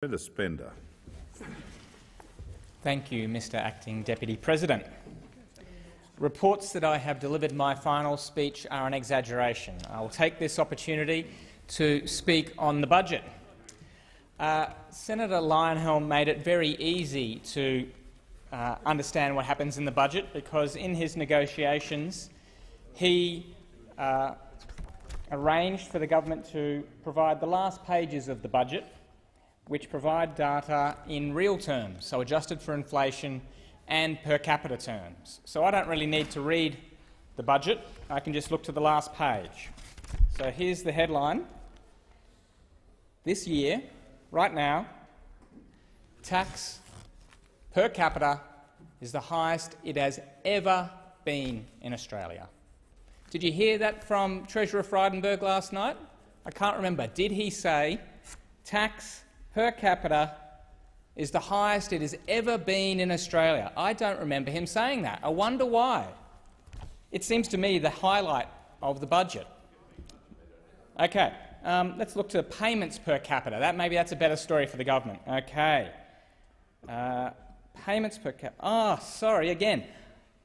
Senator Spender. Thank you, Mr Acting Deputy President. Reports that I have delivered my final speech are an exaggeration. I will take this opportunity to speak on the budget. Senator Lionhelm made it very easy to understand what happens in the budget because in his negotiations he arranged for the government to provide the last pages of the budget, which provide data in real terms, so adjusted for inflation and per capita terms. So I don't really need to read the budget. I can just look to the last page. So here's the headline. This year, right now, tax per capita is the highest it has ever been in Australia. Did you hear that from Treasurer Frydenberg last night? I can't remember. Did he say tax per capita is the highest it has ever been in Australia? I don't remember him saying that. I wonder why. It seems to me the highlight of the budget. Okay, let's look to payments per capita. Maybe that's a better story for the government. Okay, payments per capita.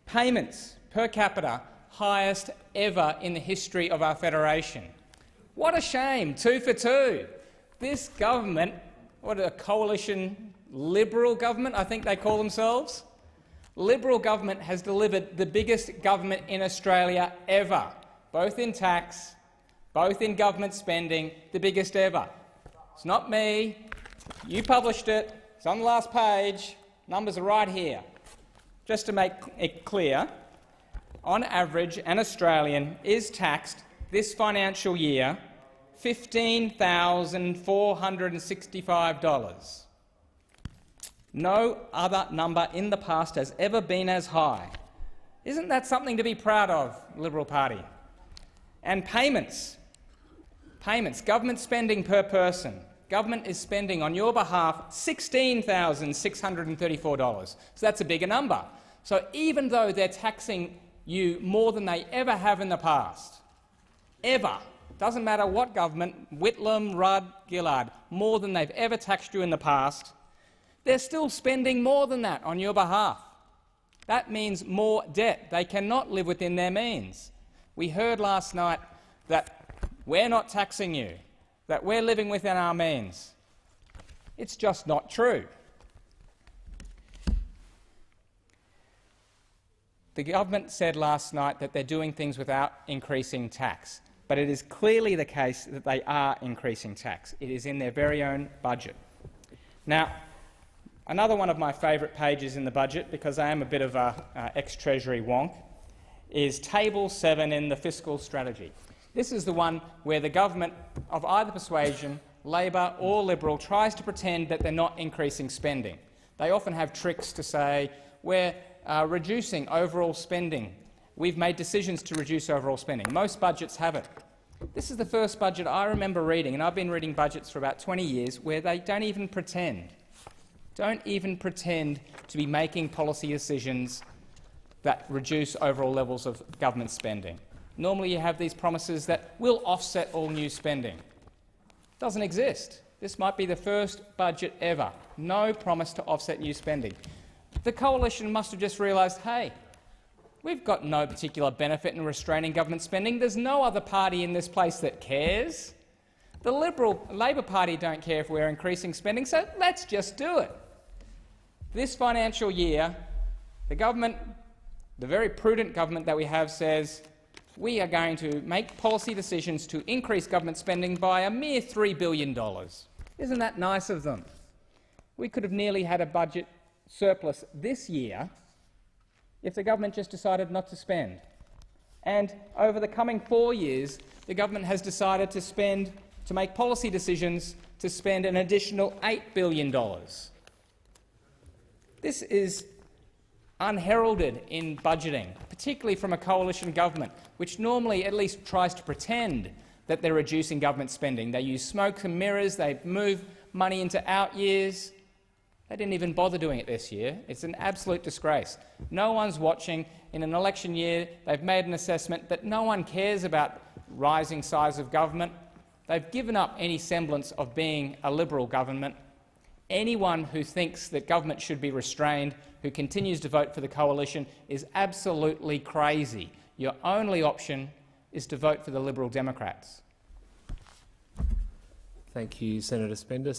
Payments per capita highest ever in the history of our federation. What a shame! 2 for 2. This government, what a coalition Liberal government, I think they call themselves. Liberal government has delivered the biggest government in Australia ever, both in tax, both in government spending, the biggest ever. It's not me. You published it. It's on the last page. Numbers are right here. Just to make it clear, on average, an Australian is taxed this financial year $15,465. No other number in the past has ever been as high. Isn't that something to be proud of, Liberal Party? And payments, government spending per person. Government is spending on your behalf $16,634. So that's a bigger number. So even though they're taxing you more than they ever have in the past, ever, doesn't matter what government, Whitlam, Rudd, Gillard, more than they've ever taxed you in the past, they're still spending more than that on your behalf. That means more debt. They cannot live within their means. We heard last night that we're not taxing you, that we're living within our means. It's just not true. The government said last night that they're doing things without increasing tax, but it is clearly the case that they are increasing tax. It is in their very own budget. Now, another one of my favourite pages in the budget, because I am a bit of an ex-Treasury wonk, is Table 7 in the fiscal strategy. This is the one where the government of either persuasion, Labor or Liberal, tries to pretend that they're not increasing spending. They often have tricks to say, we're reducing overall spending. We've made decisions to reduce overall spending. Most budgets have it. This is the first budget I remember reading, and I've been reading budgets for about 20 years, where they don't even pretend to be making policy decisions that reduce overall levels of government spending. Normally you have these promises that will offset all new spending. It doesn't exist. This might be the first budget ever. No promise to offset new spending. The coalition must have just realised, hey, we've got no particular benefit in restraining government spending. There's no other party in this place that cares. The Labor Party don't care if we're increasing spending, so let's just do it. This financial year, the government, the very prudent government that we have, says we are going to make policy decisions to increase government spending by a mere $3 billion. Isn't that nice of them? We could have nearly had a budget surplus this year if the government just decided not to spend. And over the coming 4 years, the government has decided to make policy decisions to spend an additional $8 billion. This is unheralded in budgeting, particularly from a coalition government, which normally at least tries to pretend that they're reducing government spending. They use smoke and mirrors, they move money into out years. They didn't even bother doing it this year. It's an absolute disgrace. No one's watching. In an election year, they've made an assessment that no one cares about rising size of government. They've given up any semblance of being a Liberal government. Anyone who thinks that government should be restrained, who continues to vote for the coalition, is absolutely crazy. Your only option is to vote for the Liberal Democrats. Thank you, Senator Spender.